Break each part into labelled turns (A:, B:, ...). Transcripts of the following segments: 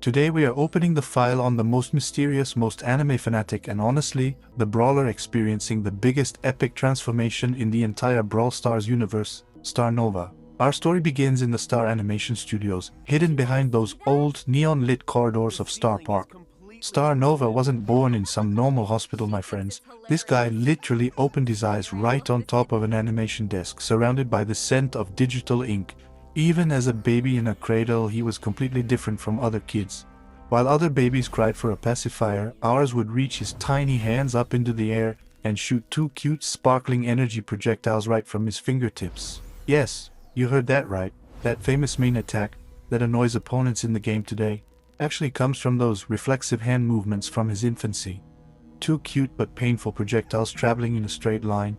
A: Today we are opening the file on the most mysterious, most anime fanatic and honestly, the brawler experiencing the biggest epic transformation in the entire Brawl Stars universe, Starr Nova. Our story begins in the Starr Animation Studios, hidden behind those old, neon-lit corridors of Starr Park. Starr Nova wasn't born in some normal hospital, my friends. This guy literally opened his eyes right on top of an animation desk, surrounded by the scent of digital ink. Even as a baby in a cradle, he was completely different from other kids. While other babies cried for a pacifier, ours would reach his tiny hands up into the air and shoot two cute, sparkling energy projectiles right from his fingertips. Yes, you heard that right. That famous main attack that annoys opponents in the game today actually comes from those reflexive hand movements from his infancy. Two cute but painful projectiles traveling in a straight line.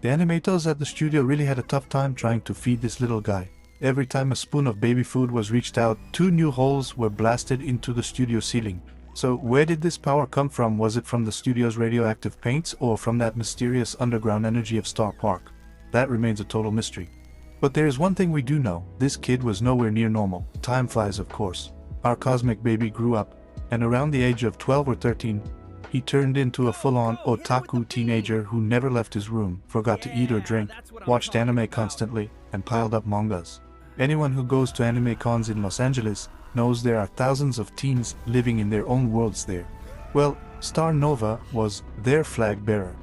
A: The animators at the studio really had a tough time trying to feed this little guy. Every time a spoon of baby food was reached out, two new holes were blasted into the studio ceiling. So where did this power come from? Was it from the studio's radioactive paints or from that mysterious underground energy of Starr Park? That remains a total mystery. But there is one thing we do know. This kid was nowhere near normal. Time flies, of course. Our cosmic baby grew up, and around the age of 12 or 13, he turned into a full-on otaku teenager who never left his room, forgot to eat or drink, watched anime constantly, and piled up mangas. Anyone who goes to anime cons in Los Angeles knows there are thousands of teens living in their own worlds there. Well, Starr Nova was their flag bearer.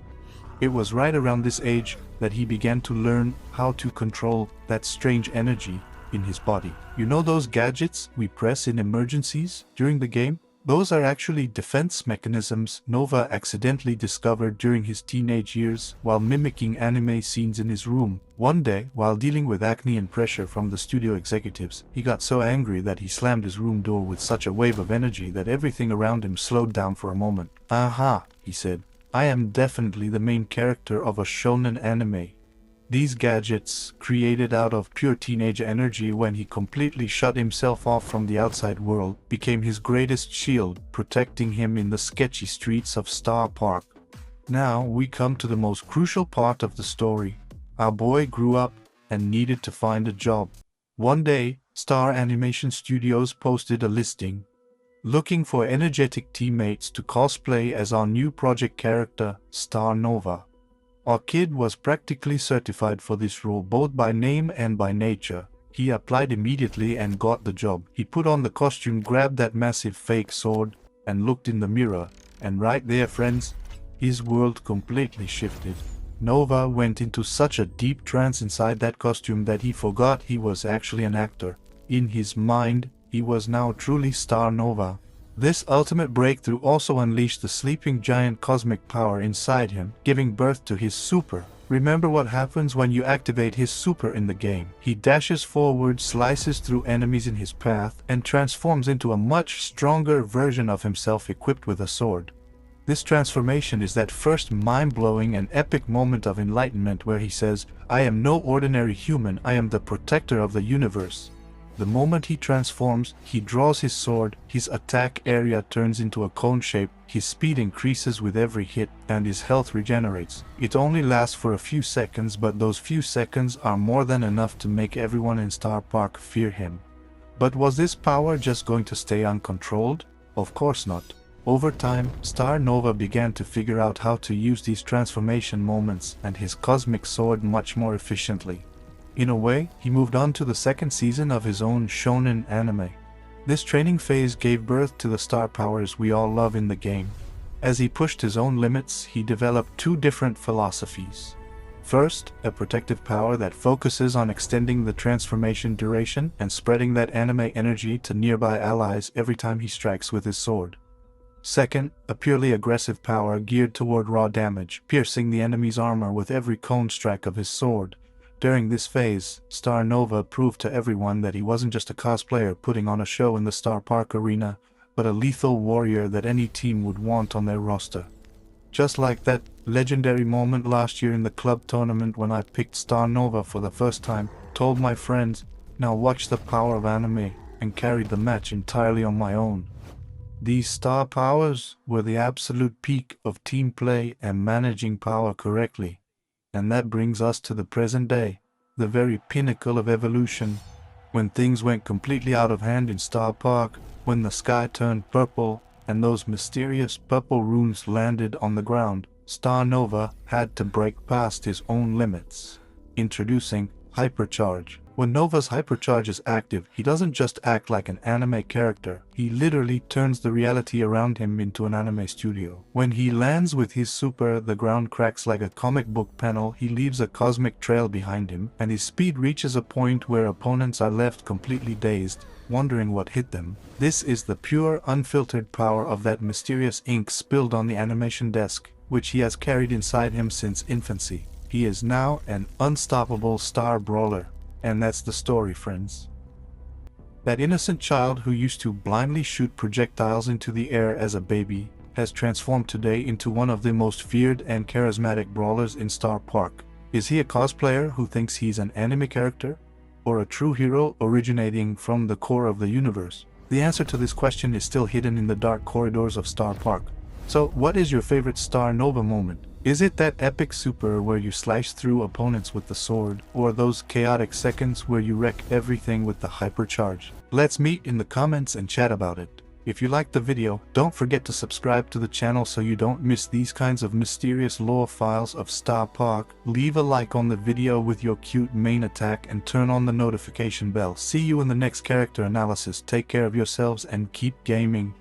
A: It was right around this age that he began to learn how to control that strange energy in his body. You know those gadgets we press in emergencies during the game? Those are actually defense mechanisms Nova accidentally discovered during his teenage years while mimicking anime scenes in his room. One day, while dealing with acne and pressure from the studio executives, he got so angry that he slammed his room door with such a wave of energy that everything around him slowed down for a moment. "Aha," he said. "I am definitely the main character of a shonen anime." These gadgets, created out of pure teenage energy when he completely shut himself off from the outside world, became his greatest shield, protecting him in the sketchy streets of Starr Park. Now we come to the most crucial part of the story. Our boy grew up and needed to find a job. One day, Starr Animation Studios posted a listing, looking for energetic teammates to cosplay as our new project character, Starr Nova. Our kid was practically certified for this role both by name and by nature. He applied immediately and got the job. He put on the costume, grabbed that massive fake sword, and looked in the mirror. And right there, friends, his world completely shifted. Nova went into such a deep trance inside that costume that he forgot he was actually an actor. In his mind, he was now truly Starr Nova. This ultimate breakthrough also unleashed the sleeping giant cosmic power inside him, giving birth to his super. Remember what happens when you activate his super in the game. He dashes forward, slices through enemies in his path, and transforms into a much stronger version of himself equipped with a sword. This transformation is that first mind-blowing and epic moment of enlightenment where he says, "I am no ordinary human, I am the protector of the universe." The moment he transforms, he draws his sword, his attack area turns into a cone shape, his speed increases with every hit, and his health regenerates. It only lasts for a few seconds, but those few seconds are more than enough to make everyone in Starr Park fear him. But was this power just going to stay uncontrolled? Of course not. Over time, Starr Nova began to figure out how to use these transformation moments and his cosmic sword much more efficiently. In a way, he moved on to the second season of his own shonen anime. This training phase gave birth to the star powers we all love in the game. As he pushed his own limits, he developed two different philosophies. First, a protective power that focuses on extending the transformation duration and spreading that anime energy to nearby allies every time he strikes with his sword. Second, a purely aggressive power geared toward raw damage, piercing the enemy's armor with every cone strike of his sword. During this phase, Starr Nova proved to everyone that he wasn't just a cosplayer putting on a show in the Starr Park arena, but a lethal warrior that any team would want on their roster. Just like that legendary moment last year in the club tournament when I picked Starr Nova for the first time, told my friends, "Now watch the power of anime," and carried the match entirely on my own. These star powers were the absolute peak of team play and managing power correctly. And that brings us to the present day, the very pinnacle of evolution. When things went completely out of hand in Starr Park, when the sky turned purple and those mysterious purple runes landed on the ground, Starr Nova had to break past his own limits. Introducing Hypercharge. When Nova's Hypercharge is active, he doesn't just act like an anime character, he literally turns the reality around him into an anime studio. When he lands with his super, the ground cracks like a comic book panel, he leaves a cosmic trail behind him, and his speed reaches a point where opponents are left completely dazed, wondering what hit them. This is the pure, unfiltered power of that mysterious ink spilled on the animation desk, which he has carried inside him since infancy. He is now an unstoppable star brawler. And that's the story, friends. That innocent child who used to blindly shoot projectiles into the air as a baby has transformed today into one of the most feared and charismatic brawlers in Starr Park. Is he a cosplayer who thinks he's an anime character? Or a true hero originating from the core of the universe? The answer to this question is still hidden in the dark corridors of Starr Park. So, what is your favorite Starr Nova moment? Is it that epic super where you slash through opponents with the sword, or those chaotic seconds where you wreck everything with the hypercharge? Let's meet in the comments and chat about it. If you liked the video, don't forget to subscribe to the channel so you don't miss these kinds of mysterious lore files of Starr Park. Leave a like on the video with your cute main attack and turn on the notification bell. See you in the next character analysis. Take care of yourselves and keep gaming.